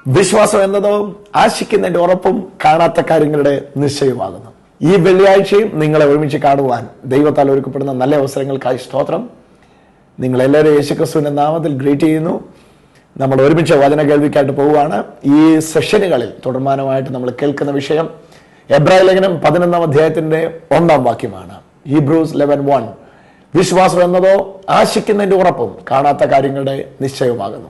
വിശ്വാസം എന്നതോ ആശിക്കുന്നതിന്റെ ഉറപ്പും കാണാത്ത കാര്യങ്ങളുടെ നിശ്ചയമാകുന്നു. ഈ വെള്ളിയാഴ്ചയും നിങ്ങളെ ഒരുമിച്ച് കാണുവാൻ ദൈവത്താൽ ഒരുക്കപ്പെടുന്ന നല്ല അവസരങ്ങൾക്കായി സ്തോത്രം. നിങ്ങളെല്ലാവരും യേശുക്രിസ്തുവിന്റെ നാമത്തിൽ ഗ്രീറ്റ് ചെയ്യുന്നു. നമ്മൾ ഒരുമിച്ച് വചന കേൾവിക്കായിട്ട് പോവുകയാണ്. ഈ സെഷനുകളിൽ തുടർമാനമായിട്ട് നമ്മൾ കേൾക്കുന്ന വിഷയം എബ്രായ ലേഖനം 11 അധ്യായത്തിന്റെ 1 വാക്യമാണ്. ഹീബ്രൂസ് 11:1. വിശ്വാസം എന്നതോ ആശിക്കുന്നതിന്റെ ഉറപ്പും കാണാത്ത കാര്യങ്ങളുടെ നിശ്ചയമാകുന്നു.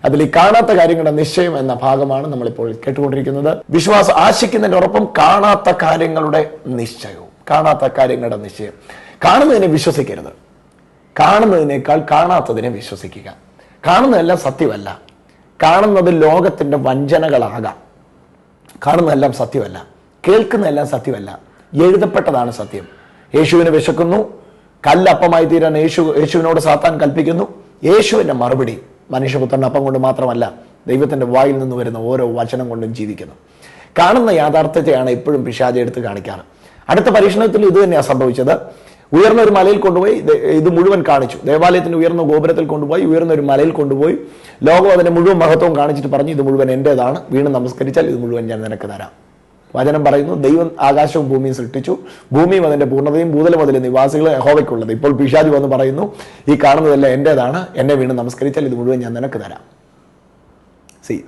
അതിൽ ഈ കാണാത്ത കാര്യങ്ങളുടെ നിശ്ചയം എന്ന ഭാഗമാണ് നമ്മളിപ്പോൾ കേട്ടുകൊണ്ടിരിക്കുന്നത്. വിശ്വാസം ആശിക്കുന്നതിന്റെ ഉറപ്പും കാണാത്ത കാര്യങ്ങളുടെ നിശ്ചയവും. കാണാത്ത കാര്യങ്ങളുടെ നിശ്ചയം. കാണുന്നതിനെ വിശ്വസിക്കരുത്. കാണുന്നതിനേക്കാൾ കാണാത്തതിനെ വിശ്വസിക്കുക. കാണുന്നതെല്ലാം സത്യമല്ല. കാണുന്നത് ലോകത്തിന്റെ വഞ്ചനകളാകാം. കാണുന്നതെല്ലാം സത്യമല്ല. കേൾക്കുന്നതെല്ലാം സത്യമല്ല. എഴുതപ്പെട്ടതാണ് സത്യം. യേശുവിനെ വിശക്കുന്നു, കല്ലപ്പമായി തീരാൻ യേശുവിനോട് സാത്താൻ കൽപ്പിക്കുന്നു. യേശുവിന്റെ മറുപടി മനുഷ്യപുത്രന്റെ അപ്പം കൊണ്ട് മാത്രമല്ല, ദൈവത്തിന്റെ വായിൽ നിന്ന് വരുന്ന ഓരോ വചനം കൊണ്ടും ജീവിക്കുന്നു. കാണുന്ന യാഥാർത്ഥ്യത്തെയാണ് എപ്പോഴും പിശാച് എടുത്ത് കാണിക്കാറ്. അടുത്ത പരീക്ഷണത്തിൽ ഇത് തന്നെയാണ് സംഭവിച്ചത്. ഉയർന്ന ഒരു മലയിൽ കൊണ്ടുപോയി ഇത് മുഴുവൻ കാണിച്ചു. ദേവാലയത്തിന്റെ ഉയർന്ന ഗോപുരത്തിൽ കൊണ്ടുപോയി ഉയർന്ന ഒരു മലയിൽ കൊണ്ടുപോയി ലോകം അതിന്റെ മുഴുവൻ മഹത്വവും കാണിച്ചിട്ട് പറഞ്ഞു, ഇത് മുഴുവൻ എന്റേതാണ്, വീണ് നമസ്കരിച്ചാൽ ഇത് മുഴുവൻ ഞാൻ നിനക്ക് തരാം. വചനം പറയുന്നു, ദൈവം ആകാശവും ഭൂമിയും സൃഷ്ടിച്ചു, ഭൂമിയും അതിന്റെ പൂർണ്ണതയും ഭൂതലം അതിലെ നിവാസികൾ യഹോവയ്ക്കുള്ളത്. ഇപ്പോൾ പിശാച് വന്ന് പറയുന്നു, ഈ കാണുന്നതെല്ലാം എന്റേതാണ്, എന്നെ വീണ് നമസ്കരിച്ചാൽ ഇത് മുഴുവൻ ഞാൻ നിനക്ക് തരാം.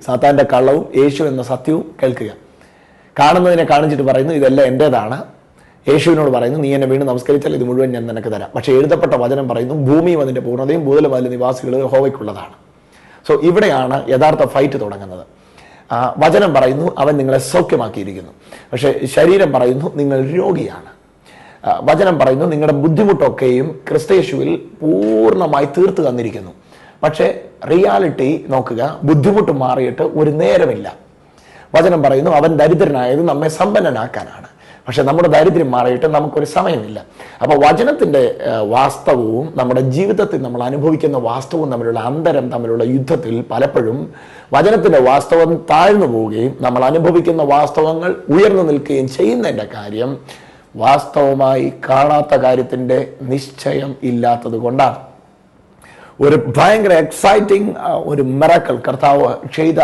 സാത്താന്റെ കള്ളവും യേശു എന്ന സത്യവും കേൾക്കുക. കാണുന്നതിനെ കാണിച്ചിട്ട് പറയുന്നു, ഇതെല്ലാം എന്റേതാണ്. യേശുവിനോട് പറയുന്നു, നീ എന്നെ വീണ് നമസ്കരിച്ചാൽ ഇത് മുഴുവൻ ഞാൻ നിനക്ക് തരാം. പക്ഷെ എഴുതപ്പെട്ട വചനം പറയുന്നു, ഭൂമിയും അതിന്റെ പൂർണ്ണതയും ഭൂതലം അതിലെ നിവാസികൾ യഹോവയ്ക്കുള്ളതാണ്. സോ ഇവിടെയാണ് യഥാർത്ഥ ഫൈറ്റ് തുടങ്ങുന്നത്. വചനം പറയുന്നു, അവൻ നിങ്ങളെ സൗഖ്യമാക്കിയിരിക്കുന്നു. പക്ഷെ ശരീരം പറയുന്നു, നിങ്ങൾ രോഗിയാണ്. വചനം പറയുന്നു, നിങ്ങളുടെ ബുദ്ധിമുട്ടൊക്കെയും ക്രിസ്തയേശുവിൽ പൂർണ്ണമായി തീർത്തു തന്നിരിക്കുന്നു. പക്ഷെ റിയാലിറ്റി നോക്കുക, ബുദ്ധിമുട്ട് മാറിയിട്ട് ഒരു നേരമില്ല. വചനം പറയുന്നു, അവൻ ദരിദ്രനായത് നമ്മെ സമ്പന്നനാക്കാനാണ്. പക്ഷെ നമ്മുടെ ദാരിദ്ര്യം മാറിയിട്ട് നമുക്കൊരു സമയമില്ല. അപ്പൊ വചനത്തിന്റെ വാസ്തവവും നമ്മുടെ ജീവിതത്തിൽ നമ്മൾ അനുഭവിക്കുന്ന വാസ്തവവും തമ്മിലുള്ള അന്തരം തമ്മിലുള്ള യുദ്ധത്തിൽ പലപ്പോഴും വചനത്തിന്റെ വാസ്തവം താഴ്ന്നു പോവുകയും നമ്മൾ അനുഭവിക്കുന്ന വാസ്തവങ്ങൾ ഉയർന്നു നിൽക്കുകയും ചെയ്യുന്നതിന്റെ കാര്യം വാസ്തവമായി കാണാത്ത കാര്യത്തിന്റെ നിശ്ചയം ഇല്ലാത്തത് കൊണ്ടാണ്. ഒരു ഭയങ്കര എക്സൈറ്റിംഗ് ഒരു മിറക്കിൾ കർത്താവ് ചെയ്ത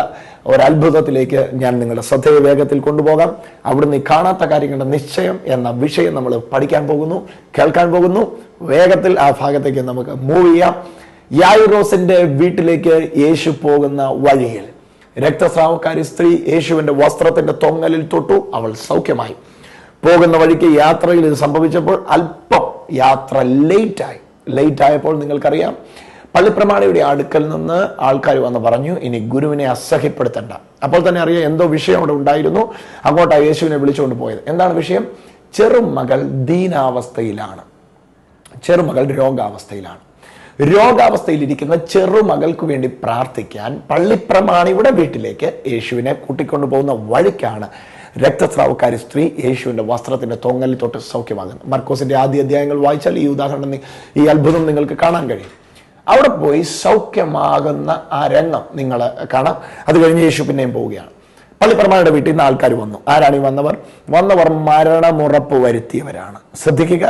ഒരു അത്ഭുതത്തിലേക്ക് ഞാൻ നിങ്ങളുടെ ശ്രദ്ധയെ വേഗത്തിൽ കൊണ്ടുപോകാം. അവിടുന്ന് ഈ കാണാത്ത കാര്യങ്ങളുടെ നിശ്ചയം എന്ന വിഷയം നമ്മൾ പഠിക്കാൻ പോകുന്നു, കേൾക്കാൻ പോകുന്നു. വേഗത്തിൽ ആ ഭാഗത്തേക്ക് നമുക്ക് മൂവ് ചെയ്യാം. യായിറോസിന്റെ വീട്ടിലേക്ക് യേശു പോകുന്ന വഴിയിൽ രക്തസ്രാവക്കാരി സ്ത്രീ യേശുവിന്റെ വസ്ത്രത്തിന്റെ തൊങ്ങലിൽ തൊട്ടു, അവൾ സൗഖ്യമായി. പോകുന്ന വഴിക്ക് യാത്രയിൽ ഇത് സംഭവിച്ചപ്പോൾ അല്പം യാത്ര ലേറ്റായപ്പോൾ നിങ്ങൾക്കറിയാം, പള്ളിപ്രമാണിയുടെ അടുക്കൽ നിന്ന് ആൾക്കാർ വന്ന് പറഞ്ഞു, ഇനി ഗുരുവിനെ അസഹ്യപ്പെടുത്തണ്ട. അപ്പോൾ തന്നെ അറിയാം എന്തോ വിഷയം അവിടെ ഉണ്ടായിരുന്നു. അങ്ങോട്ടാണ് യേശുവിനെ വിളിച്ചുകൊണ്ട് പോയത്. എന്താണ് വിഷയം? ചെറുമകൾ ദീനാവസ്ഥയിലാണ്. ചെറുമകൾ രോഗാവസ്ഥയിലാണ്. രോഗാവസ്ഥയിലിരിക്കുന്ന ചെറുമകൾക്ക് വേണ്ടി പ്രാർത്ഥിക്കാൻ പള്ളിപ്രമാണിയുടെ വീട്ടിലേക്ക് യേശുവിനെ കൂട്ടിക്കൊണ്ടു പോകുന്ന വഴിക്കാണ് രക്തസ്രാവക്കാരി സ്ത്രീ യേശുവിന്റെ വസ്ത്രത്തിന്റെ തൊങ്ങലിൽ തൊട്ട് സൗഖ്യമാകുന്നത്. മർക്കോസിന്റെ ആദ്യ അധ്യായങ്ങൾ വായിച്ചാൽ ഈ ഉദാഹരണം, ഈ അത്ഭുതം നിങ്ങൾക്ക് കാണാൻ കഴിയും. അവിടെ പോയി സൗഖ്യമാകുന്ന ആ രംഗം നിങ്ങൾ കാണാം. അത് കഴിഞ്ഞ് യേശു പിന്നെയും പോവുകയാണ്. പള്ളിപ്രമാണിയുടെ വീട്ടിൽ നിന്ന് ആൾക്കാർ വന്നു. ആരാണ് ഈ വന്നവർ മരണമുറപ്പ് വരുത്തിയവരാണ്. ശ്രദ്ധിക്കുക,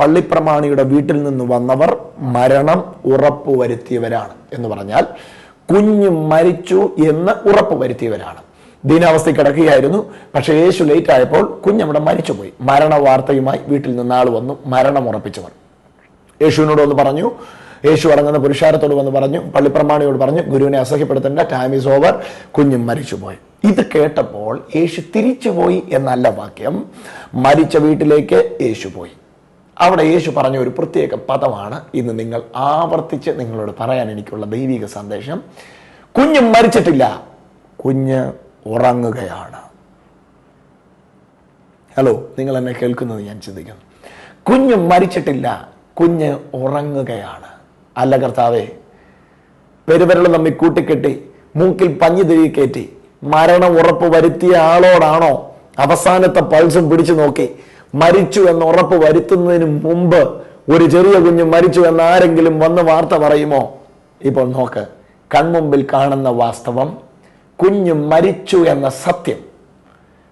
പള്ളിപ്രമാണിയുടെ വീട്ടിൽ നിന്ന് വന്നവർ മരണം ഉറപ്പ് വരുത്തിയവരാണ്. എന്ന് പറഞ്ഞാൽ കുഞ്ഞ് മരിച്ചു എന്ന് ഉറപ്പ് വരുത്തിയവരാണ്. ദീനാവസ്ഥയിൽ കിടക്കുകയായിരുന്നു. പക്ഷെ യേശു ലേറ്റ് ആയപ്പോൾ കുഞ്ഞവിടെ മരിച്ചുപോയി. മരണ വാർത്തയുമായി വീട്ടിൽ നിന്ന് ആൾ വന്നു. മരണം ഉറപ്പിച്ചവർ യേശുവിനോട് വന്ന് പറഞ്ഞു. യേശു അടങ്ങുന്ന പുരുഷാരത്തോട് വന്ന് പറഞ്ഞു, പള്ളിപ്രമാണിയോട് പറഞ്ഞു, ഗുരുവിനെ അസഹ്യപ്പെടുത്തേണ്ട, ടൈം ഈസ് ഓവർ, കുഞ്ഞും മരിച്ചുപോയി. ഇത് കേട്ടപ്പോൾ യേശു തിരിച്ചുപോയി എന്നല്ല വാക്യം, മരിച്ച വീട്ടിലേക്ക് യേശു പോയി. അവിടെ യേശു പറഞ്ഞ ഒരു പ്രത്യേക പദമാണ് ഇന്ന് നിങ്ങൾ ആവർത്തിച്ച് നിങ്ങളോട് പറയാൻ എനിക്കുള്ള ദൈവിക സന്ദേശം. കുഞ്ഞ് മരിച്ചിട്ടില്ല, കുഞ്ഞ് ഉറങ്ങുകയാണ്. ഹലോ, നിങ്ങൾ എന്നെ കേൾക്കുന്നത് ഞാൻ ചിന്തിക്കുന്നു. കുഞ്ഞ് മരിച്ചിട്ടില്ല, കുഞ്ഞ് ഉറങ്ങുകയാണ്. അല്ല കർത്താവേ, പെരുവിരൽ തമ്മിൽ കൂട്ടിക്കെട്ടി മൂക്കിൽ പഞ്ഞി തിരികെ കയറ്റി മരണം ഉറപ്പ് വരുത്തിയ ആളോടാണോ അവസാനത്തെ പൾസും പിടിച്ചു നോക്കി മരിച്ചു എന്ന് ഉറപ്പ് വരുത്തുന്നതിന് മുമ്പ് ഒരു ചെറിയ കുഞ്ഞ് മരിച്ചു എന്ന് ആരെങ്കിലും വന്ന് വാർത്ത പറയുമോ? ഇപ്പോൾ നോക്ക്, കൺമുമ്പിൽ കാണുന്ന വാസ്തവം, കുഞ്ഞ് മരിച്ചു എന്ന സത്യം.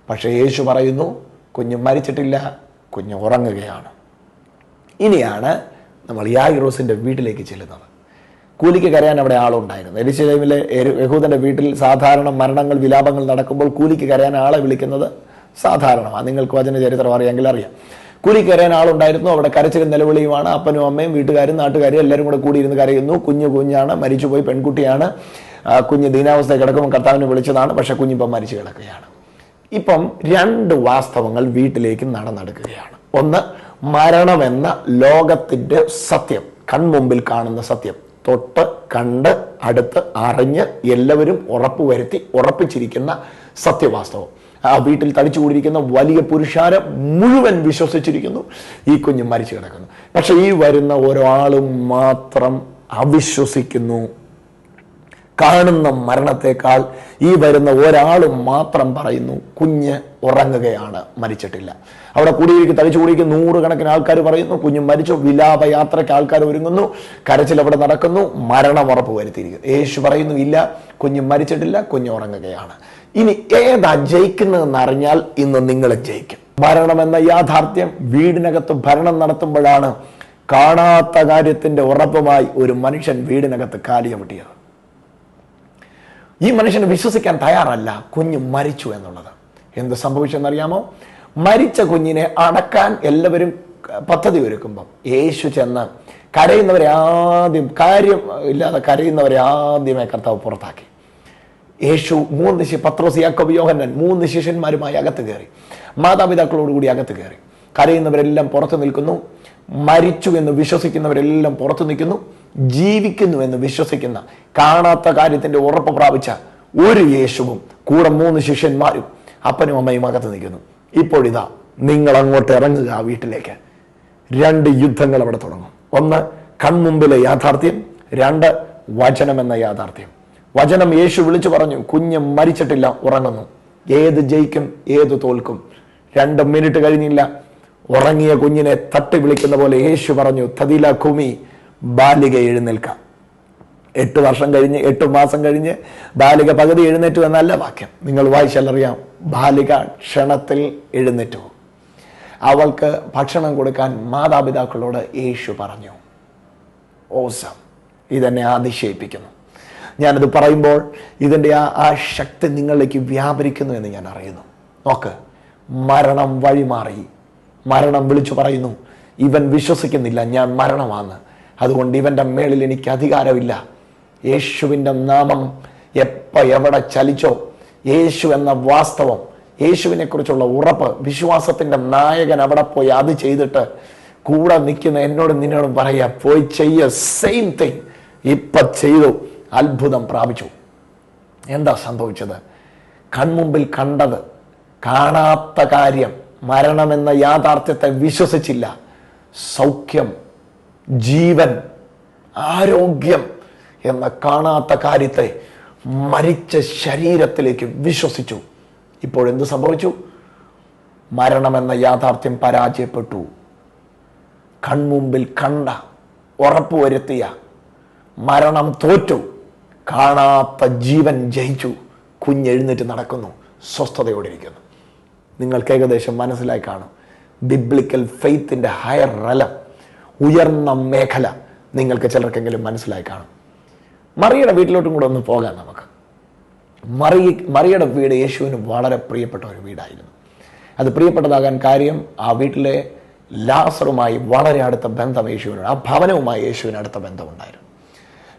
പക്ഷെ യേശു പറയുന്നു, കുഞ്ഞ് മരിച്ചിട്ടില്ല, കുഞ്ഞ് ഉറങ്ങുകയാണ്. ഇനിയാണ് നമ്മൾ യായിറോസിന്റെ വീട്ടിലേക്ക് ചെല്ലുന്നത്. കൂലിക്ക് കരയാൻ അവിടെ ആളുണ്ടായിരുന്നു. യെരൂശലേമിലെ യഹൂദന്റെ വീട്ടിൽ സാധാരണ മരണങ്ങൾ, വിലാപങ്ങൾ നടക്കുമ്പോൾ കൂലിക്ക് കരയാൻ ആളെ വിളിക്കുന്നത് സാധാരണമാണ്. നിങ്ങൾക്ക് വചന ചരിത്രം അറിയാമെങ്കിൽ അറിയാം. കൂലിക്ക് കരയാൻ ആളുണ്ടായിരുന്നു. അവിടെ കരച്ചിലും നിലവിളിയുമാണ്. അപ്പനും അമ്മയും വീട്ടുകാരും നാട്ടുകാരും എല്ലാവരും കൂടെ കൂടിയിരുന്ന് കരയുന്നു. കുഞ്ഞാണ്, മരിച്ചുപോയി, പെൺകുട്ടിയാണ്. കുഞ്ഞ് ദീനാവസ്ഥയിൽ കിടക്കുമ്പോൾ കർത്താവിനെ വിളിച്ചതാണ്. പക്ഷെ കുഞ്ഞിപ്പം മരിച്ചു കിടക്കുകയാണ്. ഇപ്പം 2 വാസ്തവങ്ങൾ വീട്ടിലേക്ക് നടന്നെടുക്കുകയാണ്. ഒന്ന്, മരണമെന്ന ലോകത്തിന്റെ സത്യം, കൺമുമ്പിൽ കാണുന്ന സത്യം, തൊട്ട് കണ്ട് അടുത്ത് അറിഞ്ഞ് എല്ലാവരും ഉറപ്പിച്ചിരിക്കുന്ന സത്യവാസ്തവം. ആ വീട്ടിൽ തടിച്ചുകൂടിയിരിക്കുന്ന വലിയ പുരുഷാരം മുഴുവൻ വിശ്വസിച്ചിരിക്കുന്നു ഈ കുഞ്ഞ് മരിച്ചു കിടക്കുന്നു. പക്ഷെ ഈ വരുന്ന ഒരാളും മാത്രം അവിശ്വസിക്കുന്നു. കാണുന്ന മരണത്തെക്കാൾ ഈ വരുന്ന ഒരാളും മാത്രം പറയുന്നു കുഞ്ഞ് ഉറങ്ങുകയാണ്, മരിച്ചിട്ടില്ല. അവിടെ തടിച്ചു കൂടിയിരിക്കുന്ന 100 കണക്കിന് ആൾക്കാർ പറയുന്നു കുഞ്ഞ് മരിച്ചു. വിലാപയാത്രയ്ക്ക് ആൾക്കാർ ഒരുങ്ങുന്നു. കരച്ചിൽ അവിടെ നടക്കുന്നു. മരണം ഉറപ്പ് വരുത്തിയിരിക്കുന്നു. യേശു പറയുന്നു ഇല്ല, കുഞ്ഞ് മരിച്ചിട്ടില്ല, കുഞ്ഞ് ഉറങ്ങുകയാണ്. ഇനി ഏതാ ജയിക്കുന്നതെന്ന് അറിഞ്ഞാൽ ഇന്ന് നിങ്ങൾ ജയിക്കും. മരണമെന്ന യാഥാർത്ഥ്യം വീടിനകത്ത് ഭരണം നടത്തുമ്പോഴാണ് കാണാത്ത കാര്യത്തിന്റെ ഉറപ്പുമായി ഒരു മനുഷ്യൻ വീടിനകത്ത് കാലിയവിട്ടിയത്. ഈ മനുഷ്യന് വിശ്വസിക്കാൻ തയ്യാറല്ല കുഞ്ഞ് മരിച്ചു എന്നുള്ളത്. എന്ത് സംഭവിച്ചെന്നറിയാമോ? മരിച്ച കുഞ്ഞിനെ അടക്കാൻ എല്ലാവരും പദ്ധതി ഒരുക്കുമ്പം യേശു ചെന്ന് കാര്യം ഇല്ലാതെ കരയുന്നവരെ ആദ്യമേ കർത്താവ് പുറത്താക്കി. യേശു 3 പത്രോസ്, യാക്കോബ്, യോഹന്നാൻ 3 ശിഷ്യന്മാരുമായി അകത്ത് കയറി. മാതാപിതാക്കളോടുകൂടി അകത്ത് കയറി. കരയുന്നവരെല്ലാം പുറത്തു നിൽക്കുന്നു. മരിച്ചു എന്ന് വിശ്വസിക്കുന്നവരെല്ലാം പുറത്തു നിൽക്കുന്നു. ജീവിക്കുന്നു എന്ന് വിശ്വസിക്കുന്ന, കാണാത്ത കാര്യത്തിന്റെ ഉറപ്പ് പ്രാപിച്ച ഒരു യേശുവും കൂടെ 3 ശിഷ്യന്മാരും അപ്പനും അമ്മയും അകത്ത് നിൽക്കുന്നു. ഇപ്പോഴിതാ നിങ്ങൾ അങ്ങോട്ട് ഇറങ്ങുക ആ വീട്ടിലേക്ക്. 2 യുദ്ധങ്ങൾ അവിടെ തുടങ്ങും. ഒന്ന്, കൺമുമ്പിലെ യാഥാർത്ഥ്യം. 2, വചനം എന്ന യാഥാർത്ഥ്യം. വചനം യേശു വിളിച്ചു പറഞ്ഞു കുഞ്ഞ് മരിച്ചിട്ടില്ല, ഉറങ്ങുന്നു. ഏത് ജയിക്കും, ഏത് തോൽക്കും? 2 മിനിറ്റ് കഴിഞ്ഞില്ല, ഉറങ്ങിയ കുഞ്ഞിനെ തട്ടി വിളിക്കുന്ന പോലെ യേശു പറഞ്ഞു തദില കുമി, ബാലിക എഴുന്നേൽക്കാം. 8 വർഷം കഴിഞ്ഞ് 8 മാസം കഴിഞ്ഞ് ബാലിക പകുതി എഴുന്നേറ്റു എന്നല്ല വാക്യം. നിങ്ങൾ വായിച്ചാലറിയാം. ബാലിക ക്ഷണത്തിൽ എഴുന്നേറ്റു. അവൾക്ക് ഭക്ഷണം കൊടുക്കാൻ മാതാപിതാക്കളോട് യേശു പറഞ്ഞു. ഓസം! ഇതെന്നെ അതിശയിപ്പിക്കുന്നു. ഞാനത് പറയുമ്പോൾ ഇതിൻ്റെ ആ ശക്തി നിങ്ങളിലേക്ക് വ്യാപരിക്കുന്നു എന്ന് ഞാൻ അറിയുന്നു. നോക്ക്, മരണം വഴിമാറി. മരണം വിളിച്ചു പറയുന്നു ഇവൻ വിശ്വസിക്കുന്നില്ല ഞാൻ മരണമാണ്, അതുകൊണ്ട് ഇവൻ്റെ മേളിൽ എനിക്ക് അധികാരമില്ല. യേശുവിൻ്റെ നാമം എവിടെ ചലിച്ചോ, യേശു എന്ന വാസ്തവം, യേശുവിനെ കുറിച്ചുള്ള ഉറപ്പ്, വിശ്വാസത്തിൻ്റെ നായകൻ അവിടെ പോയി അത് ചെയ്തിട്ട് കൂടെ നിൽക്കുന്ന എന്നോടും നിന്നോടും പറയാ പോയി ചെയ്യ സെയിം തിങ്. ഇപ്പം ചെയ്തു, അത്ഭുതം പ്രാപിച്ചു. എന്താ സംഭവിച്ചത്? കൺമുമ്പിൽ കണ്ടത്, കാണാത്ത കാര്യം, മരണമെന്ന യാഥാർത്ഥ്യത്തെ വിശ്വസിച്ചില്ല. സൗഖ്യം, ജീവൻ, ആരോഗ്യം എന്ന കാണാത്ത കാര്യത്തെ മരിച്ച ശരീരത്തിലേക്ക് വിശ്വസിച്ചു. ഇപ്പോഴെന്ത് സംഭവിച്ചു? മരണമെന്ന യാഥാർത്ഥ്യം പരാജയപ്പെട്ടു. കൺമുമ്പിൽ കണ്ട, ഉറപ്പുവരുത്തിയ മരണം തോറ്റു. കാണാത്ത ജീവൻ ജയിച്ചു. കുഞ്ഞെഴുന്നേറ്റ് നടക്കുന്നു, സ്വസ്ഥതയോടിരിക്കുന്നു. നിങ്ങൾക്ക് ഏകദേശം മനസ്സിലായി കാണും. ബിബ്ലിക്കൽ ഫെയ്ത്തിൻ്റെ ഹയർ റലം, ഉയർന്ന മേഖല നിങ്ങൾക്ക് ചിലർക്കെങ്കിലും മനസ്സിലായി കാണും. മറിയയുടെ വീട്ടിലോട്ടും കൂടെ ഒന്ന് പോകാം നമുക്ക്. മറിയയുടെ വീട് യേശുവിന് വളരെ പ്രിയപ്പെട്ട ഒരു വീടായിരുന്നു. അത് പ്രിയപ്പെട്ടതാകാൻ കാര്യം ആ വീട്ടിലെ ലാസറുമായി വളരെ അടുത്ത ബന്ധം യേശുവിനുണ്ട്. ആ ഭവനവുമായി യേശുവിന് അടുത്ത ബന്ധമുണ്ടായിരുന്നു.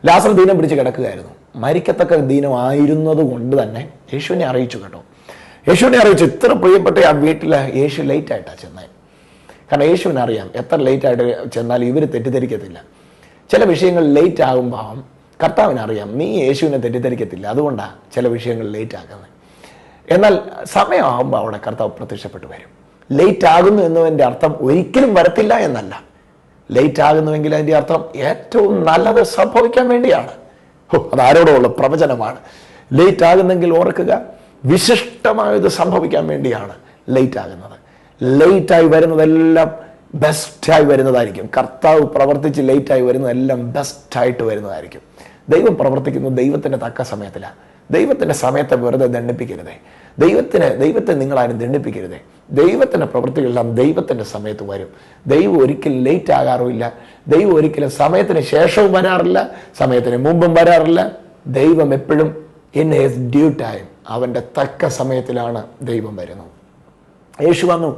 ലാസർ ദീനം പിടിച്ച് കിടക്കുകയായിരുന്നു. മരിക്കത്തക്ക ദീനമായിരുന്നത് കൊണ്ട് തന്നെ യേശുവിനെ അറിയിച്ചു കേട്ടോ. യേശുവിനെ അറിയിച്ചു. ഇത്ര പ്രിയപ്പെട്ട ആ വീട്ടിൽ യേശു ലേറ്റായിട്ടാണ് ചെന്നത്. കാരണം യേശുവിനെ അറിയാം എത്ര ലേറ്റായിട്ട് ചെന്നാലും ഇവർ തെറ്റിദ്ധരിക്കത്തില്ല. ചില വിഷയങ്ങൾ ലേറ്റ് ആകുമ്പോൾ കർത്താവിനറിയാം നീ യേശുവിനെ തെറ്റിദ്ധരിക്കത്തില്ല, അതുകൊണ്ടാണ് ചില വിഷയങ്ങൾ ലേറ്റ് ആകുന്നത്. എന്നാൽ സമയമാകുമ്പോൾ അവിടെ കർത്താവ് പ്രത്യക്ഷപ്പെട്ടു വരും. ലേറ്റ് ആകുന്നു എന്നതിൻ്റെ അർത്ഥം ഒരിക്കലും വരത്തില്ല എന്നല്ല. ലേറ്റ് ആകുന്നുവെങ്കിൽ അതിൻ്റെ അർത്ഥം ഏറ്റവും നല്ലത് സംഭവിക്കാൻ വേണ്ടിയാണ്. അത് ആരോടുള്ള പ്രവചനമാണ്. ലേറ്റ് ആകുന്നെങ്കിൽ ഓർക്കുക, വിശിഷ്ടമായത് സംഭവിക്കാൻ വേണ്ടിയാണ് ലേറ്റ് ആകുന്നത്. ലേറ്റായി വരുന്നതെല്ലാം ബെസ്റ്റായി വരുന്നതായിരിക്കും. കർത്താവ് പ്രവർത്തിച്ച് ലേറ്റായി വരുന്നതെല്ലാം ബെസ്റ്റായിട്ട് വരുന്നതായിരിക്കും. ദൈവം പ്രവർത്തിക്കുന്നത് ദൈവത്തിൻ്റെ തക്ക സമയത്തിലാണ്. ദൈവത്തിൻ്റെ സമയത്തെ വെറുതെ ദണ്ഡിപ്പിക്കരുതേ. ദൈവത്തെ നിങ്ങളാരും ദണ്ഡിപ്പിക്കരുതേ. ദൈവത്തിൻ്റെ പ്രവൃത്തികളെല്ലാം ദൈവത്തിൻ്റെ സമയത്ത് വരും. ദൈവം ഒരിക്കലും ലേറ്റ് ആകാറുമില്ല. ദൈവം ഒരിക്കലും സമയത്തിന് ശേഷവും വരാറില്ല, സമയത്തിന് മുമ്പും വരാറില്ല. ദൈവം എപ്പോഴും ഇൻ ഹിസ് ഡ്യൂ ടൈം, അവൻ്റെ തക്ക സമയത്തിലാണ് ദൈവം വരുന്നത്. യേശു വന്നു.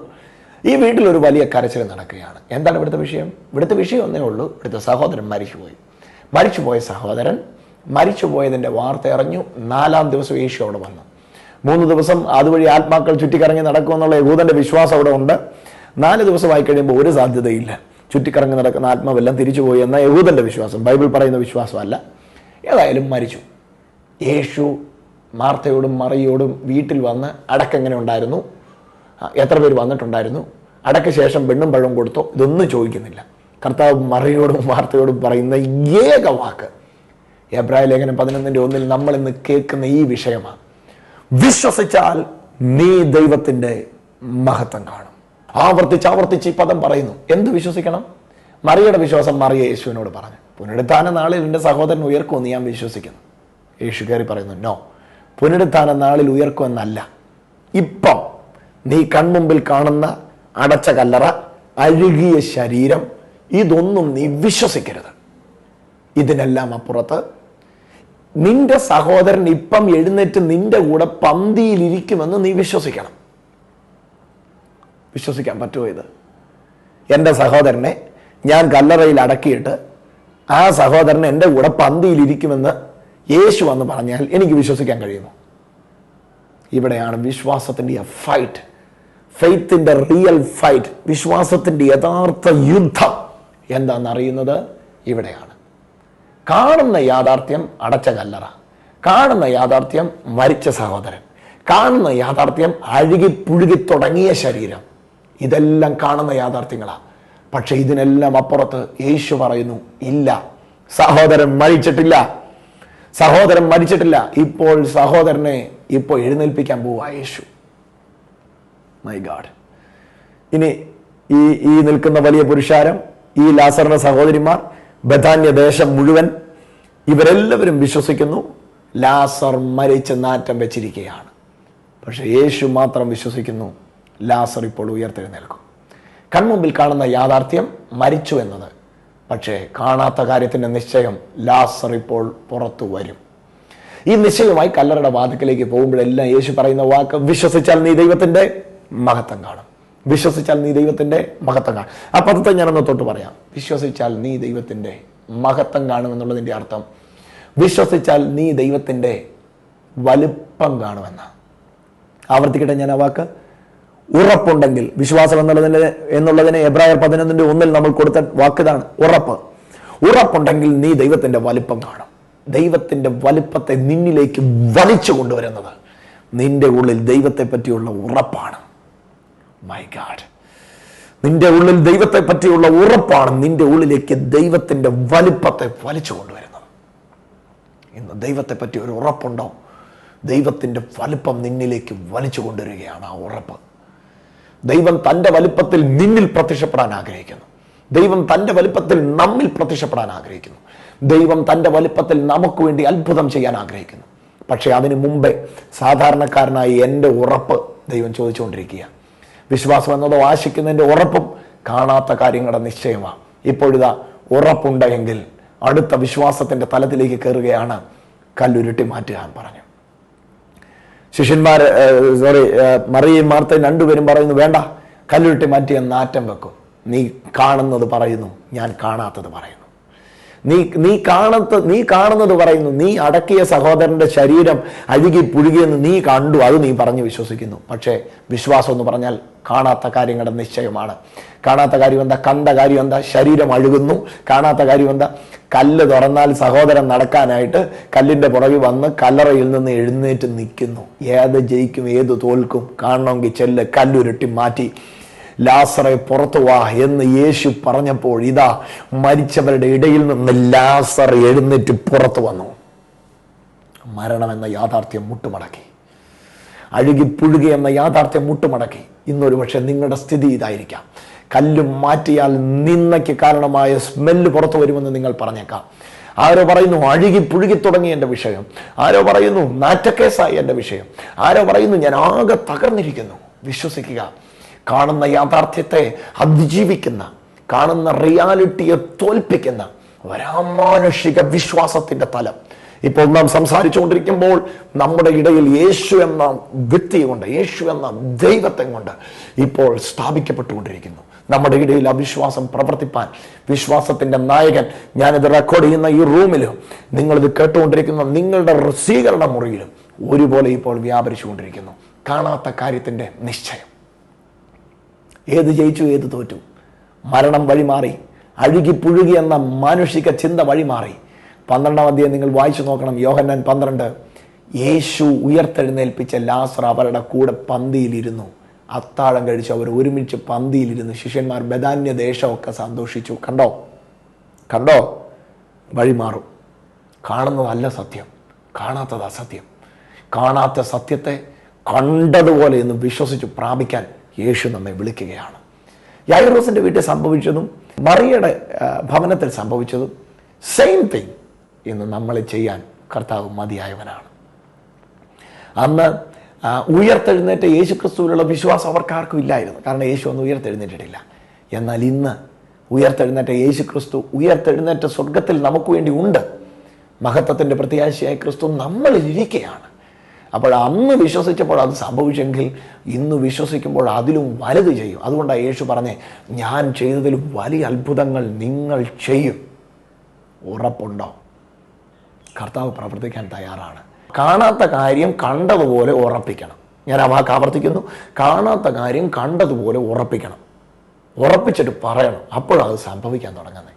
ഈ വീട്ടിലൊരു വലിയ കരച്ചിൽ നടക്കുകയാണ്. എന്താണ് ഇവിടുത്തെ വിഷയം? ഇവിടുത്തെ വിഷയം ഒന്നേ ഉള്ളൂ. ഇവിടുത്തെ സഹോദരൻ മരിച്ചുപോയ സഹോദരൻ മരിച്ചുപോയതിൻ്റെ വാർത്ത അറിഞ്ഞു. 4-ാം ദിവസം യേശു അവിടെ വന്നു. 3 ദിവസം അതുവഴി ആത്മാക്കൾ ചുറ്റിക്കറങ്ങി നടക്കുമെന്നുള്ള യഹൂദന്റെ വിശ്വാസം അവിടെ ഉണ്ട്. 4 ദിവസമായി കഴിയുമ്പോൾ ഒരു സാധ്യതയില്ല, ചുറ്റിക്കറങ്ങി നടക്കുന്ന ആത്മാവെല്ലാം തിരിച്ചുപോയി എന്ന യഹൂദന്റെ വിശ്വാസം, ബൈബിൾ പറയുന്ന വിശ്വാസമല്ല. ഏതായാലും മരിച്ചു. യേശു മാർത്തയോടും മറിയോടും വീട്ടിൽ വന്ന് അടക്കെങ്ങനെ ഉണ്ടായിരുന്നു, എത്ര പേര് വന്നിട്ടുണ്ടായിരുന്നു, അടക്ക ശേഷം പെണ്ണും പഴവും കൊടുത്തോ, ഇതൊന്നും ചോദിക്കുന്നില്ല. കർത്താവ് മറിയോടും മാർത്തയോടും പറയുന്ന ഏക വാക്ക് എബ്രായ ലേഖനം 11:1 നമ്മൾ ഇന്ന് കേൾക്കുന്ന ഈ വിഷയമാണ്. വിശ്വസിച്ചാൽ നീ ദൈവത്തിന്റെ മഹത്വം കാണും. ആവർത്തിച്ച് ഈ പദം പറയുന്നു. എന്ത് വിശ്വസിക്കണം? മറിയുടെ വിശ്വാസം മറിയ യേശുവിനോട് പറഞ്ഞു, പുനരുത്ഥാന നാളിൽ നിന്റെ സഹോദരൻ ഉയർക്കുമെന്ന് ഞാൻ വിശ്വസിക്കുന്നു. യേശു കയറി പറയുന്നു, നോ, പുനരുത്ഥാന നാളിൽ ഉയർക്കുമെന്നല്ല, ഇപ്പം നീ കൺമുമ്പിൽ കാണുന്ന അടച്ച കല്ലറ, അഴുകിയ ശരീരം, ഇതൊന്നും നീ വിശ്വസിക്കരുത്. ഇതിനെല്ലാം അപ്പുറത്ത് നിന്റെ സഹോദരൻ ഇപ്പം എഴുന്നേറ്റ് നിന്റെ കൂടെ പന്തിയിലിരിക്കുമെന്ന് നീ വിശ്വസിക്കണം. വിശ്വസിക്കാൻ പറ്റുമോ ഇത്? എൻ്റെ സഹോദരനെ ഞാൻ കല്ലറയിൽ അടക്കിയിട്ട് ആ സഹോദരൻ എൻ്റെ കൂടെ പന്തിയിലിരിക്കുമെന്ന് യേശു വന്ന് പറഞ്ഞാൽ എനിക്ക് വിശ്വസിക്കാൻ കഴിയുമോ? ഇവിടെയാണ് വിശ്വാസത്തിൻ്റെ ഫൈറ്റ്, ഫെയ്ത്തിന്റെ റിയൽ ഫൈറ്റ്, വിശ്വാസത്തിന്റെ യഥാർത്ഥ യുദ്ധം എന്താണെന്നറിയുന്നത് ഇവിടെയാണ്. കാണുന്ന യാഥാർത്ഥ്യം അടച്ച കല്ലറ, കാണുന്ന യാഥാർത്ഥ്യം മരിച്ച സഹോദരൻ, കാണുന്ന യാഥാർത്ഥ്യം അഴുകി പുഴുകി തുടങ്ങിയ ശരീരം, ഇതെല്ലാം കാണുന്ന യാഥാർത്ഥ്യങ്ങളാണ്. പക്ഷെ ഇതിനെല്ലാം അപ്പുറത്ത് യേശു പറയുന്നു, ഇല്ല, സഹോദരൻ മരിച്ചിട്ടില്ല. ഇപ്പോൾ സഹോദരനെ എഴുന്നേൽപ്പിക്കാൻ പോവാ യേശു. My God. ഇനി ഈ നിൽക്കുന്ന വലിയ പുരുഷാരം, ഈ ലാസറിന്റെ സഹോദരിമാർ, ബഥാന്യ ദേശം മുഴുവൻ, ഇവരെല്ലാവരും വിശ്വസിക്കുന്നു ലാസർ മരിച്ച് നാറ്റം വെച്ചിരിക്കുകയാണ്. പക്ഷെ യേശു മാത്രം വിശ്വസിക്കുന്നു ലാസർ ഇപ്പോൾ ഉയർത്തെഴുന്നേൽക്കും. കൺമുമ്പിൽ കാണുന്ന യാഥാർത്ഥ്യം മരിച്ചു എന്നത്, പക്ഷേ കാണാത്ത കാര്യത്തിന്റെ നിശ്ചയം ലാസർ ഇപ്പോൾ പുറത്തു വരും. ഈ നിശ്ചയമായി കല്ലറയുടെ വാതിക്കലേക്ക് പോകുമ്പോഴെല്ലാം യേശു പറയുന്ന വാക്ക്, വിശ്വസിച്ചാൽ നീ ദൈവത്തിന്റെ മഹത്വം കാണും. വിശ്വസിച്ചാൽ നീ ദൈവത്തിന്റെ മഹത്വം കാണും. ആ പദത്തെ ഞാനൊന്ന് തൊട്ട് പറയാം. വിശ്വസിച്ചാൽ നീ ദൈവത്തിന്റെ മഹത്വം കാണുമെന്നുള്ളതിന്റെ അർത്ഥം, വിശ്വസിച്ചാൽ നീ ദൈവത്തിന്റെ വലുപ്പം കാണുമെന്നാണ്. ആവർത്തിക്കട്ടെ ഞാൻ ആ വാക്ക്. ഉറപ്പുണ്ടെങ്കിൽ, വിശ്വാസം എന്നുള്ളതിന് എബ്രായർ 11:1 നമ്മൾ കൊടുത്ത വാക്കിതാണ് ഉറപ്പുണ്ടെങ്കിൽ നീ ദൈവത്തിന്റെ വലുപ്പം കാണും. ദൈവത്തിന്റെ വലുപ്പത്തെ നിന്നിലേക്ക് വലിച്ചു കൊണ്ടുവരുന്നത് നിന്റെ ഉള്ളിൽ ദൈവത്തെ പറ്റിയുള്ള ഉറപ്പാണ്. മൈ ഗാഡ്, നിന്റെ ഉള്ളിൽ ദൈവത്തെ പറ്റിയുള്ള ഉറപ്പാണ് നിന്റെ ഉള്ളിലേക്ക് ദൈവത്തിന്റെ വലുപ്പത്തെ വലിച്ചു കൊണ്ടുവരുന്നത്. ഇന്ന് ദൈവത്തെ പറ്റി ഒരു ഉറപ്പുണ്ടോ? ദൈവത്തിന്റെ വലുപ്പം നിന്നിലേക്ക് വലിച്ചു കൊണ്ടുവരികയാണ് ആ ഉറപ്പ്. ദൈവം തൻ്റെ വലുപ്പത്തിൽ നിന്നിൽ പ്രത്യക്ഷപ്പെടാൻ ആഗ്രഹിക്കുന്നു. ദൈവം തൻ്റെ വലുപ്പത്തിൽ നമ്മിൽ പ്രത്യക്ഷപ്പെടാൻ ആഗ്രഹിക്കുന്നു. ദൈവം തൻ്റെ വലുപ്പത്തിൽ നമുക്ക് വേണ്ടി അത്ഭുതം ചെയ്യാൻ ആഗ്രഹിക്കുന്നു. പക്ഷെ അതിനു മുമ്പേ സാധാരണക്കാരനായി എൻ്റെ ഉറപ്പ് ദൈവം ചോദിച്ചുകൊണ്ടിരിക്കുക. വിശ്വാസം എന്നതോ ആശിക്കുന്നതിൻ്റെ ഉറപ്പും കാണാത്ത കാര്യങ്ങളുടെ നിശ്ചയമാണ്. ഇപ്പോഴിതാ ഉറപ്പുണ്ടെങ്കിൽ അടുത്ത വിശ്വാസത്തിന്റെ തലത്തിലേക്ക് കയറുകയാണ്, കല്ലുരുട്ടി മാറ്റുക പറഞ്ഞു. മറിയയും മാർത്തയും രണ്ടുപേരും പറയുന്നു, വേണ്ട, കല്ലുരുട്ടി മാറ്റിയ നാറ്റം വെക്കും. നീ കാണുന്നത് പറയുന്നു, ഞാൻ കാണാത്തത് പറയുന്നു. നീ കാണുന്നത് പറയുന്നു. നീ അടക്കിയ സഹോദരന്റെ ശരീരം അഴുകി പുഴുകിയെന്ന് നീ കണ്ടു, അത് നീ പറഞ്ഞു വിശ്വസിക്കുന്നു. പക്ഷേ വിശ്വാസം എന്ന് പറഞ്ഞാൽ കാണാത്ത കാര്യങ്ങളുടെ നിശ്ചയമാണ്. കാണാത്ത കാര്യം എന്താ? കണ്ട കാര്യം എന്താ? ശരീരം അഴുകുന്നു. കാണാത്ത കാര്യം എന്താ? കല്ല് തുറന്നാൽ സഹോദരൻ നടക്കാനായിട്ട് കല്ലിന്റെ പുറകിൽ വന്ന് കല്ലറയിൽ നിന്ന് എഴുന്നേറ്റ് നിൽക്കുന്നു. ഏത് ജയിക്കും, ഏത് തോൽക്കും? കാണണമെങ്കിൽ ചെല്ല്, കല്ലുരുട്ടി മാറ്റി ലാസറെ പുറത്തു വാ എന്ന് യേശു പറഞ്ഞപ്പോൾ ഇതാ മരിച്ചവരുടെ ഇടയിൽ നിന്ന് ലാസർ എഴുന്നേറ്റ് പുറത്തു വന്നു. മരണമെന്ന യാഥാർത്ഥ്യം മുട്ടുമടക്കി, അഴുകിപ്പുഴുകി എന്ന യാഥാർത്ഥ്യം മുട്ടുമടക്കി. ഇന്നൊരു പക്ഷെ നിങ്ങളുടെ സ്ഥിതി ഇതായിരിക്കാം. കല്ല് മാറ്റിയാൽ നിന്നയ്ക്ക് കാരണമായ സ്മെല്ല് പുറത്തു വരുമെന്ന് നിങ്ങൾ പറഞ്ഞേക്കാം. ആരോ പറയുന്നു അഴുകി പുഴുകി തുടങ്ങി എൻ്റെ വിഷയം. ആരോ പറയുന്നു നാറ്റക്കേസായി എൻ്റെ വിഷയം. ആരോ പറയുന്നു ഞാൻ ആകെ തകർന്നിരിക്കുന്നു. വിശ്വസിക്കുക, കാണുന്ന യാഥാർത്ഥ്യത്തെ അതിജീവിക്കുന്ന, കാണുന്ന റിയാലിറ്റിയെ തോൽപ്പിക്കുന്ന ഒരമാനുഷിക വിശ്വാസത്തിന്റെ തലം ഇപ്പോൾ നാം സംസാരിച്ചുകൊണ്ടിരിക്കുമ്പോൾ നമ്മുടെ ഇടയിൽ യേശു എന്ന വ്യക്തിയെ കൊണ്ട്, യേശു എന്ന ദൈവത്തെ കൊണ്ട് ഇപ്പോൾ സ്ഥാപിക്കപ്പെട്ടുകൊണ്ടിരിക്കുന്നു. നമ്മുടെ ഇടയിൽ അവിശ്വാസം പ്രവർത്തിപ്പാൻ വിശ്വാസത്തിന്റെ നായകൻ, ഞാനിത് റെക്കോർഡ് ചെയ്യുന്ന ഈ റൂമിലും നിങ്ങളിത് കേട്ടുകൊണ്ടിരിക്കുന്ന നിങ്ങളുടെ സ്വീകരണ മുറിയിലും ഒരുപോലെ ഇപ്പോൾ വ്യാപരിച്ചുകൊണ്ടിരിക്കുന്നു. കാണാത്ത കാര്യത്തിന്റെ നിശ്ചയം. ഏത് ജയിച്ചു ഏത് തോറ്റു, മരണം വഴിമാറി, അഴുകി പുഴുകി എന്ന മാനുഷിക ചിന്ത വഴിമാറി. 12-ാം അധ്യായം നിങ്ങൾ വായിച്ചു നോക്കണം. യോഹന്നാൻ 12. യേശു ഉയർത്തെഴുന്നേൽപ്പിച്ച ലാസർ അവരുടെ കൂടെ പന്തിയിലിരുന്നു. അത്താഴം കഴിച്ച് അവർ ഒരുമിച്ച് പന്തിയിലിരുന്നു. ശിഷ്യന്മാർ ബെഥാന്യ ദേശമൊക്കെ സന്തോഷിച്ചു. കണ്ടോ വഴിമാറും. കാണുന്നതല്ല സത്യം, കാണാത്തത് അസത്യം. കാണാത്ത സത്യത്തെ കണ്ടതുപോലെ എന്ന് വിശ്വസിച്ചു പ്രാപിക്കാൻ യേശു നമ്മെ വിളിക്കുകയാണ്. യായിറോസിന്റെ വീട്ടിൽ സംഭവിച്ചതും മറിയയുടെ ഭവനത്തിൽ സംഭവിച്ചതും സെയിം തിങ് ഇന്ന് നമ്മളെ ചെയ്യാൻ കർത്താവ് മതിയായവനാണ്. അന്ന് ഉയർത്തെഴുന്നേറ്റ യേശു ക്രിസ്തുവിലുള്ള വിശ്വാസം അവർക്കാർക്കും ഇല്ലായിരുന്നു. കാരണം യേശു ഒന്നും ഉയർത്തെഴുന്നേറ്റിട്ടില്ല. എന്നാൽ ഇന്ന് ഉയർത്തെഴുന്നേറ്റ യേശു ക്രിസ്തു ഉയർത്തെഴുന്നേറ്റ സ്വർഗത്തിൽ നമുക്ക് വേണ്ടി ഉണ്ട്. മഹത്വത്തിന്റെ പ്രത്യാശയായ ക്രിസ്തു നമ്മളിൽ ഇരിക്കുകയാണ്. അപ്പോൾ അന്ന് വിശ്വസിച്ചപ്പോൾ അത് സംഭവിച്ചെങ്കിൽ ഇന്ന് വിശ്വസിക്കുമ്പോൾ അതിലും വലുത് ചെയ്യും. അതുകൊണ്ടാണ് യേശു പറഞ്ഞേ, ഞാൻ ചെയ്തതിലും വലിയ അത്ഭുതങ്ങൾ നിങ്ങൾ ചെയ്യും. ഉറപ്പുണ്ടോ? കർത്താവ് പ്രവർത്തിക്കാൻ തയ്യാറാണ്. കാണാത്ത കാര്യം കണ്ടതുപോലെ ഉറപ്പിക്കണം. ഞാൻ ആ വാക്ക് ആവർത്തിക്കുന്നു, കാണാത്ത കാര്യം കണ്ടതുപോലെ ഉറപ്പിക്കണം. ഉറപ്പിച്ചിട്ട് പറയണം. അപ്പോഴത് സംഭവിക്കാൻ തുടങ്ങുന്നത്.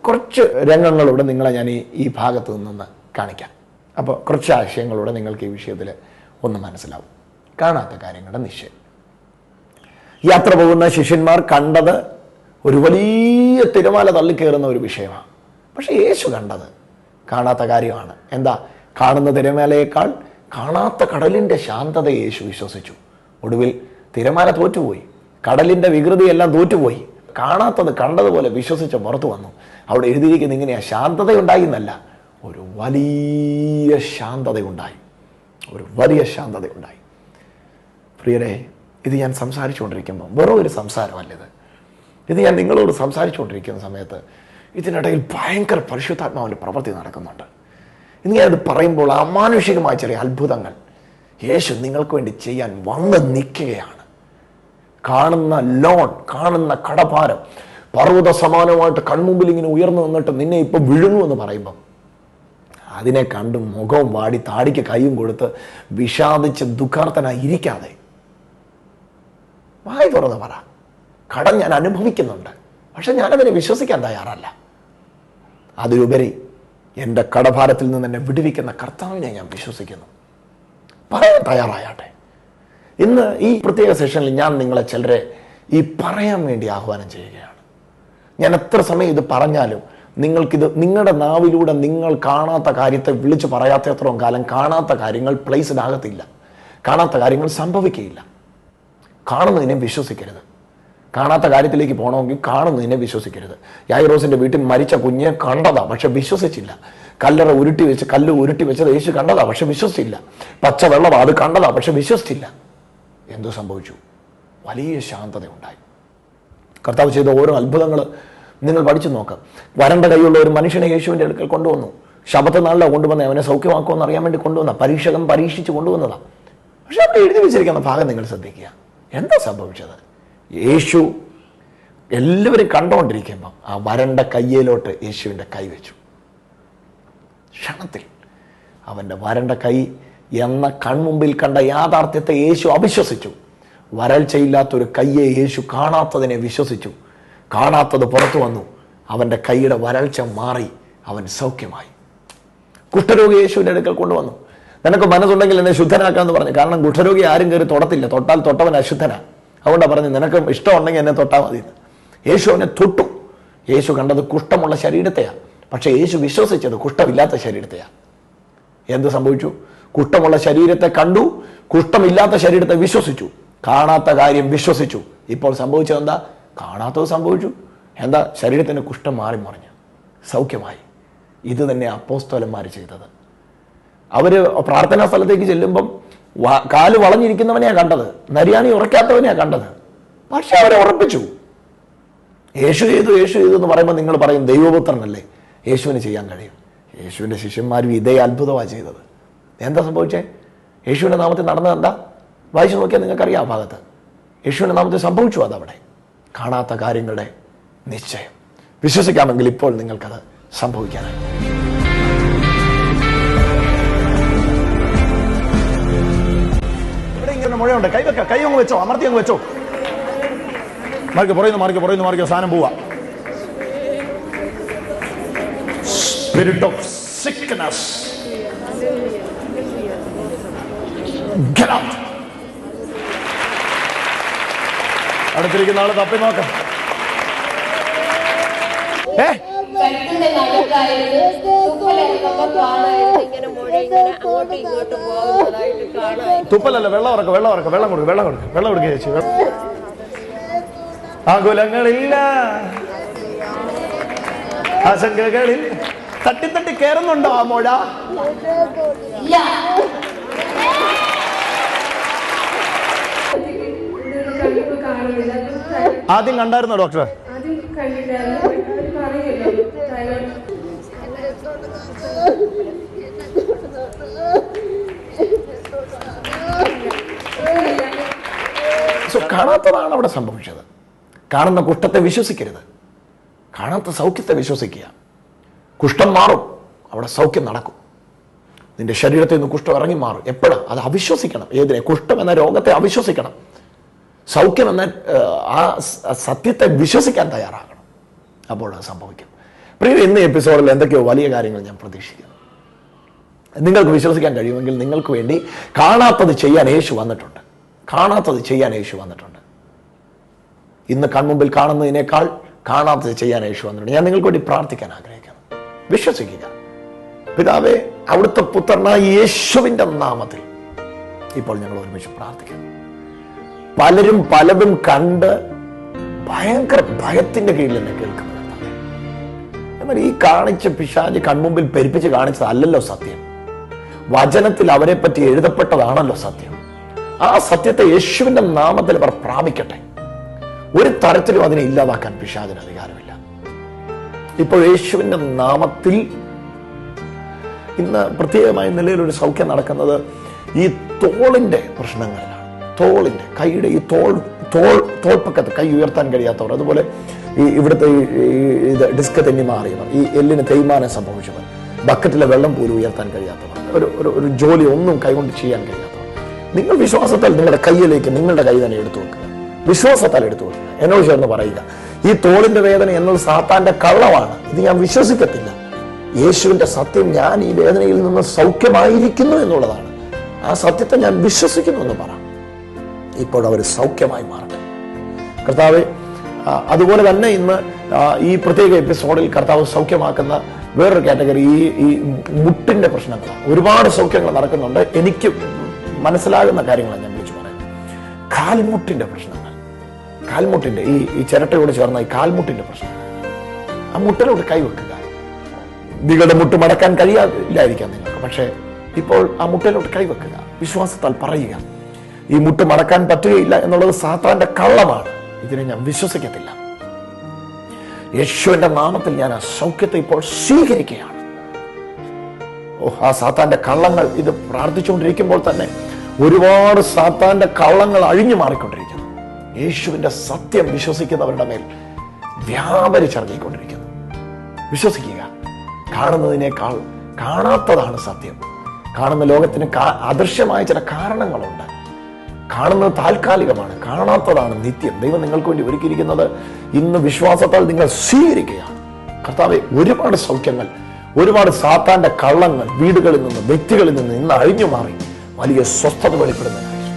കുറച്ച് രംഗങ്ങളിലൂടെ നിങ്ങളെ ഞാൻ ഈ ഭാഗത്ത് നിന്ന് കാണിക്കാം. അപ്പോൾ കുറച്ച് ആശയങ്ങളിലൂടെ നിങ്ങൾക്ക് ഈ വിഷയത്തിൽ ഒന്ന് മനസ്സിലാവും. കാണാത്ത കാര്യങ്ങളുടെ നിശ്ചയം. യാത്ര പോകുന്ന ശിഷ്യന്മാർ കണ്ടത് ഒരു വലിയ തിരമാല തള്ളിക്കയറുന്ന ഒരു വിഷയമാണ്. പക്ഷെ യേശു കണ്ടത് കാണാത്ത കാര്യമാണ്. എന്താ? കാണുന്ന തിരമാലയേക്കാൾ കാണാത്ത കടലിൻ്റെ ശാന്തതയെ യേശു വിശ്വസിച്ചു. ഒടുവിൽ തിരമാല തോറ്റുപോയി, കടലിൻ്റെ വികൃതിയെല്ലാം തോറ്റുപോയി. കാണാത്തത് കണ്ടതുപോലെ വിശ്വസിച്ച് പുറത്തു വന്നു. അവിടെ എഴുതിയിരിക്കുന്ന ഇങ്ങനെയാ, ശാന്തതയുണ്ടായി എന്നല്ല, ഒരു വലിയ ശാന്തതയുണ്ടായി. ഒരു വലിയ ശാന്തതയുണ്ടായി. പ്രിയരെ, ഇത് ഞാൻ സംസാരിച്ചുകൊണ്ടിരിക്കുമ്പോൾ വെറും ഒരു സംസാരമല്ലത്. ഇത് ഞാൻ നിങ്ങളോട് സംസാരിച്ചുകൊണ്ടിരിക്കുന്ന സമയത്ത് ഇതിനിടയിൽ ഭയങ്കര പരിശുദ്ധാത്മാവിൻ്റെ പ്രവൃത്തി നടക്കുന്നുണ്ട്. ഇന്ന് ഞാനത് പറയുമ്പോൾ അമാനുഷികമായ ചില അത്ഭുതങ്ങൾ യേശു നിങ്ങൾക്ക് വേണ്ടി ചെയ്യാൻ വന്ന് നിൽക്കുകയാണ്. കാണുന്ന ലോൺ, കാണുന്ന കടഭാരം പർവ്വത സമാനമായിട്ട് കൺമുമ്പിൽ ഇങ്ങനെ ഉയർന്നു നിന്നിട്ട് നിന്നെ ഇപ്പം വിഴുങ്ങുമെന്ന് പറയുമ്പം അതിനെ കണ്ടും മുഖവും വാടി താടിക്ക് കൈയും കൊടുത്ത് വിഷാദിച്ച് ദുഃഖാർത്ഥനായി ഇരിക്കാതെ വായി തുറന്ന് പറ, കടം ഞാൻ അനുഭവിക്കുന്നുണ്ട്, പക്ഷെ ഞാനതിനെ വിശ്വസിക്കാൻ തയ്യാറല്ല. അതിലുപരി എൻ്റെ കടഭാരത്തിൽ നിന്ന് എന്നെ വിടുവിക്കുന്ന കർത്താവിനെ ഞാൻ വിശ്വസിക്കുന്നു. പറയാൻ തയ്യാറായാട്ടെ. ഇന്ന് ഈ പ്രത്യേക സെഷനിൽ ഞാൻ നിങ്ങളെ ചിലരെ ഈ പറയാൻ വേണ്ടി ആഹ്വാനം ചെയ്യുകയാണ്. ഞാൻ എത്ര സമയം ഇത് പറഞ്ഞാലും നിങ്ങൾക്കിത് നിങ്ങളുടെ നാവിലൂടെ നിങ്ങൾ കാണാത്ത കാര്യത്തെ വിളിച്ച് പറയാത്തത്രയും കാലം കാണാത്ത കാര്യങ്ങൾ പ്ലേസ്ഡ് ആകത്തില്ല, കാണാത്ത കാര്യങ്ങൾ സംഭവിക്കുകയില്ല. കാണുന്നതിനെ വിശ്വസിക്കരുത്. കാണാത്ത കാര്യത്തിലേക്ക് പോകണമെങ്കിൽ കാണുന്നതിനെ വിശ്വസിക്കരുത്. യായിറോസിന്റെ വീട്ടിൽ മരിച്ച കുഞ്ഞെ കണ്ടതാ, പക്ഷെ വിശ്വസിച്ചില്ല. കല്ല് ഉരുട്ടി വെച്ചത് യേശു കണ്ടതാ, പക്ഷെ വിശ്വസിച്ചില്ല. പച്ച വെള്ളമാ, അത് കണ്ടതാ, പക്ഷെ വിശ്വസിച്ചില്ല. എന്തോ സംഭവിച്ചു? വലിയ ശാന്തത ഉണ്ടായി. കർത്താവ് ചെയ്ത ഓരോ അത്ഭുതങ്ങൾ നിങ്ങൾ പഠിച്ചു നോക്കാം. വരണ്ട കൈയുള്ള ഒരു മനുഷ്യനെ യേശുവിൻ്റെ അടുക്കൽ കൊണ്ടുവന്നു. ശബത്ത് നാളിലാണ് കൊണ്ടുവന്നത്. അവനെ സൗഖ്യമാക്കുമെന്ന് അറിയാൻ വേണ്ടി കൊണ്ടുവന്ന പരീക്ഷകൻ പരീക്ഷിച്ച് കൊണ്ടുവന്നതാണ്. പക്ഷെ അവിടെ എഴുതി വെച്ചിരിക്കുന്ന ഭാഗം നിങ്ങൾ ശ്രദ്ധിക്കുക. എന്താ സംഭവിച്ചത്? യേശു എല്ലാവരും കണ്ടുകൊണ്ടിരിക്കുമ്പം ആ വരണ്ട കയ്യിലോട്ട് യേശുവിൻ്റെ കൈ വെച്ചു. ക്ഷണത്തിൽ അവൻ്റെ വരണ്ട കൈ എന്ന കൺമുമ്പിൽ കണ്ട യാഥാർത്ഥ്യത്തെ യേശു അവിശ്വസിച്ചു. വരൾച്ചയില്ലാത്തൊരു കയ്യെ യേശു കാണാത്തതിനെ വിശ്വസിച്ചു. കാണാത്തത് പുറത്തു വന്നു. അവൻ്റെ കൈയുടെ വരൾച്ച മാറി, അവൻ സൗഖ്യമായി. കുഷ്ഠരോഗി യേശുവിൻ്റെ അടുക്കൽ കൊണ്ടുവന്നു. നിനക്ക് മനസ്സുണ്ടെങ്കിൽ എന്നെ ശുദ്ധനാക്കാമെന്ന് പറഞ്ഞു. കാരണം കുഷ്ഠരോഗി ആരും കയറി തൊടത്തില്ല, തൊട്ടാൽ തൊട്ടവൻ അശുദ്ധനാ. അതുകൊണ്ടാണ് പറഞ്ഞു, നിനക്ക് ഇഷ്ടമുണ്ടെങ്കിൽ എന്നെ തൊട്ടാൽ മതി. യേശു അവനെ തൊട്ടു. യേശു കണ്ടത് കുഷ്ഠമുള്ള ശരീരത്തെയാണ്, പക്ഷെ യേശു വിശ്വസിച്ചത് കുഷ്ഠമില്ലാത്ത ശരീരത്തെയാണ്. എന്ത് സംഭവിച്ചു? കുഷ്ഠമുള്ള ശരീരത്തെ കണ്ടു, കുഷ്ഠമില്ലാത്ത ശരീരത്തെ വിശ്വസിച്ചു. കാണാത്ത കാര്യം വിശ്വസിച്ചു. ഇപ്പോൾ സംഭവിച്ചത് എന്താ? കാണാത്തത് സംഭവിച്ചു. എന്താ? ശരീരത്തിൻ്റെ കുഷ്ഠം മാറി മറിഞ്ഞു, സൗഖ്യമായി. ഇത് തന്നെ അപ്പോസ്തലന്മാർ ചെയ്തത്. അവർ പ്രാർത്ഥനാ സ്ഥലത്തേക്ക് ചെല്ലുമ്പം കാല് വളഞ്ഞിരിക്കുന്നവനെയാണ് കണ്ടത്, നരിയാണി ഉറക്കാത്തവനെയാണ് കണ്ടത്. പക്ഷെ അവരെ ഉറപ്പിച്ചു. യേശു ചെയ്തു എന്ന് പറയുമ്പോൾ നിങ്ങൾ പറയും ദൈവപുത്രനല്ലേ, യേശുവിന് ചെയ്യാൻ കഴിയും. യേശുവിൻ്റെ ശിഷ്യന്മാരും ഇതേ അത്ഭുതമാണ് ചെയ്തത്. എന്താ സംഭവിച്ചേ? യേശുവിൻ്റെ നാമത്തിൽ നടന്നത് എന്താ? വായിച്ചു നോക്കിയാൽ നിങ്ങൾക്കറിയാം. ആ ഭാഗത്ത് യേശുവിൻ്റെ നാമത്തിൽ സംഭവിച്ചു അതവിടെ. കാണാത്ത കാര്യങ്ങളുടെ നിശ്ചയം. വിശ്വസിക്കാമെങ്കിൽ ഇപ്പോൾ നിങ്ങൾക്കത് സംഭവിക്കാനായി. ഇവിടെ ഇങ്ങനെ മുഴയുണ്ട്, കൈ അങ്ങ് വെച്ചോ, അമർത്തി അങ്ങ് വെച്ചോ. മാറിക്കോ, സാധനം പോവാ. Spirit of sickness, get out. അടുത്തിരിക്കുന്ന ആള് തപ്പി നോക്കാം. തുപ്പലല്ല, വെള്ളം കൊടുക്കുക ചേച്ചി. ആകുലങ്ങളില്ല, ആശങ്കകളിൽ. തട്ടി കയറുന്നുണ്ടോ ആ മുഴ? ആദ്യം കണ്ടായിരുന്നോ ഡോക്ടറെ? കാണാത്തതാണ് അവിടെ സംഭവിച്ചത്. കാണുന്ന കുഷ്ഠത്തെ വിശ്വസിക്കരുത്, കാണാത്ത സൗഖ്യത്തെ വിശ്വസിക്കുക. കുഷ്ഠം മാറും, അവിടെ സൗഖ്യം നടക്കും. നിന്റെ ശരീരത്തിൽ നിന്ന് കുഷ്ഠം ഇറങ്ങി മാറും. എപ്പോഴാണ്? അത് അവിശ്വസിക്കണം. ഏതിനെ? കുഷ്ഠം എന്ന രോഗത്തെ അവിശ്വസിക്കണം. സൗഖ്യം എന്ന ആ സത്യത്തെ വിശ്വസിക്കാൻ തയ്യാറാകണം. അപ്പോൾ അത് സംഭവിക്കും. പ്രിയ, ഇന്ന് എപ്പിസോഡിൽ എന്തൊക്കെയോ വലിയ കാര്യങ്ങൾ ഞാൻ പ്രതീക്ഷിക്കുന്നു. നിങ്ങൾക്ക് വിശ്വസിക്കാൻ കഴിയുമെങ്കിൽ നിങ്ങൾക്ക് വേണ്ടി കാണാത്തത് ചെയ്യാൻ യേശു വന്നിട്ടുണ്ട്. ഇന്ന് കൺമുമ്പിൽ കാണുന്നതിനേക്കാൾ കാണാത്തത് ചെയ്യാൻ യേശു വന്നിട്ടുണ്ട്. ഞാൻ നിങ്ങൾക്ക് വേണ്ടി പ്രാർത്ഥിക്കാൻ ആഗ്രഹിക്കുന്നു. വിശ്വസിക്കുക. പിതാവേ, അവിടുത്തെ പുത്രനായ യേശുവിൻ്റെ നാമത്തിൽ ഇപ്പോൾ ഞങ്ങൾ ഒരുമിച്ച് പ്രാർത്ഥിക്കുന്നു. പലരും പലതും കണ്ട് ഭയങ്കര ഭയത്തിന്റെ കീഴിൽ തന്നെ കേൾക്കുന്നത്. എന്നാൽ ഈ കാണിച്ച പിശാച് കൺമുമ്പിൽ പെരുപ്പിച്ച് കാണിച്ചതല്ലല്ലോ സത്യം. വചനത്തിൽ അവരെ പറ്റി എഴുതപ്പെട്ടതാണല്ലോ സത്യം. ആ സത്യത്തെ യേശുവിന്റെ നാമത്തിൽ അവർ പ്രാപിക്കട്ടെ. ഒരു തരത്തിലും അതിനെ ഇല്ലാതാക്കാൻ പിശാചിന് അധികാരമില്ല. ഇപ്പോൾ യേശുവിന്റെ നാമത്തിൽ ഇന്ന് പ്രത്യേകമായ നിലയിൽ ഒരു സൗഖ്യം നടക്കുന്നത് ഈ തോളിന്റെ പ്രശ്നങ്ങളിലാണ്. തോളിന്റെ, കൈയുടെ ഈ തോൾപ്പക്കത്ത് കൈ ഉയർത്താൻ കഴിയാത്തവർ, അതുപോലെ ഈ ഇവിടുത്തെ ഇത് ഡിസ്ക് തെന്നി മാറിയവർ, ഈ എല്ലിന് തേയ്മാനം സംഭവിച്ചവർ, ബക്കറ്റിലെ വെള്ളം പോലും ഉയർത്താൻ കഴിയാത്തവർ, ഒരു ജോലി ഒന്നും കൈകൊണ്ട് ചെയ്യാൻ കഴിയാത്തവർ, നിങ്ങൾ വിശ്വാസത്താൽ നിങ്ങളുടെ കൈയിലേക്ക് നിങ്ങളുടെ കൈ തന്നെ എടുത്തു വെക്കുക. വിശ്വാസത്താൽ എടുത്തു വെക്കുക. എന്നോട് ചേർന്ന് പറയുക, ഈ തോളിന്റെ വേദന എന്നുള്ള സാത്താന്റെ കള്ളമാണ്. ഇത് ഞാൻ വിശ്വസിക്കത്തില്ല. യേശുവിന്റെ സത്യം, ഞാൻ ഈ വേദനയിൽ നിന്ന് സൗഖ്യമായിരിക്കുന്നു എന്നുള്ളതാണ്. ആ സത്യത്തെ ഞാൻ വിശ്വസിക്കുന്നു എന്ന് പറ. ഇപ്പോഴവർ സൗഖ്യമായി മാറട്ടെ കർത്താവേ. അതുപോലെ തന്നെ ഇന്ന് ഈ പ്രത്യേക എപ്പിസോഡിൽ കർത്താവ് സൗഖ്യമാക്കുന്ന വേറൊരു കാറ്റഗറി ഈ മുട്ടിന്റെ പ്രശ്നങ്ങളാണ്. ഒരുപാട് സൗഖ്യങ്ങൾ നടക്കുന്നുണ്ട്. എനിക്ക് മനസ്സിലാകുന്ന കാര്യങ്ങളാണ് ഞാൻ വിളിച്ചു പറയുന്നത്. കാൽമുട്ടിന്റെ പ്രശ്നങ്ങൾ, കാൽമുട്ടിന്റെ ഈ ചിരട്ടയോട് ചേർന്ന ഈ കാൽമുട്ടിന്റെ പ്രശ്നങ്ങൾ, ആ മുട്ടിലോട്ട് കൈവെക്കുക. നിങ്ങളുടെ മുട്ട് മടക്കാൻ കഴിയില്ലായിരിക്കാം നിങ്ങൾക്ക്, പക്ഷേ ഇപ്പോൾ ആ മുട്ടിലോട്ട് കൈവെക്കുക. വിശ്വാസത്താൽ പറയുക, ഈ മുട്ട് മടക്കാൻ പറ്റുകയില്ല എന്നുള്ളത് സാത്താന്റെ കള്ളമാണ്. ഇതിനെ ഞാൻ വിശ്വസിക്കത്തില്ല. യേശുവിന്റെ നാമത്തിൽ ഞാൻ ആ സൗഖ്യത്തെ ഇപ്പോൾ സ്വീകരിക്കുകയാണ്. ആ സാത്താന്റെ കള്ളങ്ങൾ, ഇത് പ്രാർത്ഥിച്ചുകൊണ്ടിരിക്കുമ്പോൾ തന്നെ ഒരുപാട് സാത്താന്റെ കള്ളങ്ങൾ അഴിഞ്ഞു മാറിക്കൊണ്ടിരിക്കുന്നു. യേശുവിന്റെ സത്യം വിശ്വസിക്കുന്നവരുടെ മേൽ വ്യാപരിച്ചിറങ്ങിക്കൊണ്ടിരിക്കുന്നു. വിശ്വസിക്കുക. കാണുന്നതിനേക്കാൾ കാണാത്തതാണ് സത്യം. കാണുന്ന ലോകത്തിന് അദൃശ്യമായ ചില കാരണങ്ങളുണ്ട്. കാണുന്നത് താൽക്കാലികമാണ്, കാണാത്തതാണ് നിത്യം. ദൈവം നിങ്ങൾക്ക് വേണ്ടി ഒരുക്കിയിരിക്കുന്നത് ഇന്ന് വിശ്വാസത്താൽ നിങ്ങൾ സ്വീകരിക്കുകയാണ്. കർത്താവെ, ഒരുപാട് സൗഖ്യങ്ങൾ, ഒരുപാട് സാത്താന്റെ കള്ളങ്ങൾ വീടുകളിൽ നിന്ന്, വ്യക്തികളിൽ നിന്ന് ഇന്ന് അഴിഞ്ഞു മാറി വലിയ സ്വസ്ഥത വെളിപ്പെടുന്നതിനായി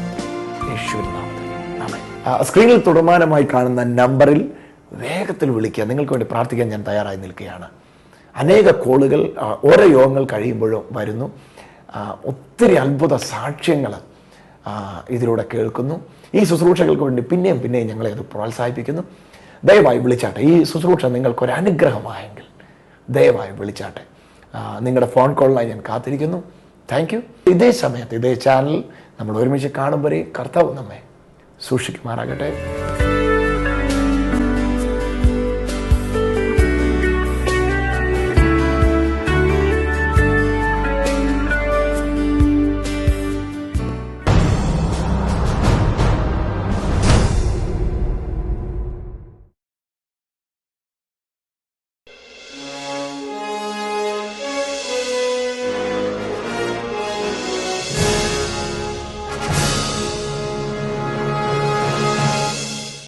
യേശുവിന്റെ നാമത്തിൽ ആമേൻ. സ്ക്രീനിൽ തുടർമാനമായി കാണുന്ന നമ്പറിൽ വേഗത്തിൽ വിളിക്കുക. നിങ്ങൾക്ക് വേണ്ടി പ്രാർത്ഥിക്കാൻ ഞാൻ തയ്യാറായി നിൽക്കുകയാണ്. അനേക കോളുകൾ ഓരോ യോഗങ്ങൾ കഴിയുമ്പോഴും വരുന്നു. ഒത്തിരി അത്ഭുത സാക്ഷ്യങ്ങൾ ഇതിലൂടെ കേൾക്കുന്നു. ഈ ശുശ്രൂഷകൾക്ക് വേണ്ടി പിന്നെയും ഞങ്ങളെ അത് പ്രോത്സാഹിപ്പിക്കുന്നു. ദയവായി വിളിച്ചാട്ടെ. ഈ ശുശ്രൂഷ നിങ്ങൾക്കൊരു അനുഗ്രഹമായെങ്കിൽ ദയവായി വിളിച്ചാട്ടെ. നിങ്ങളുടെ ഫോൺ കോളിനായി ഞാൻ കാത്തിരിക്കുന്നു. Thank you. ഇതേ സമയത്ത് ഇതേ ചാനൽ നമ്മൾ ഒരുമിച്ച് കാണും വരെ കർത്താവ് നമ്മെ സൂക്ഷിക്കുമാറാകട്ടെ.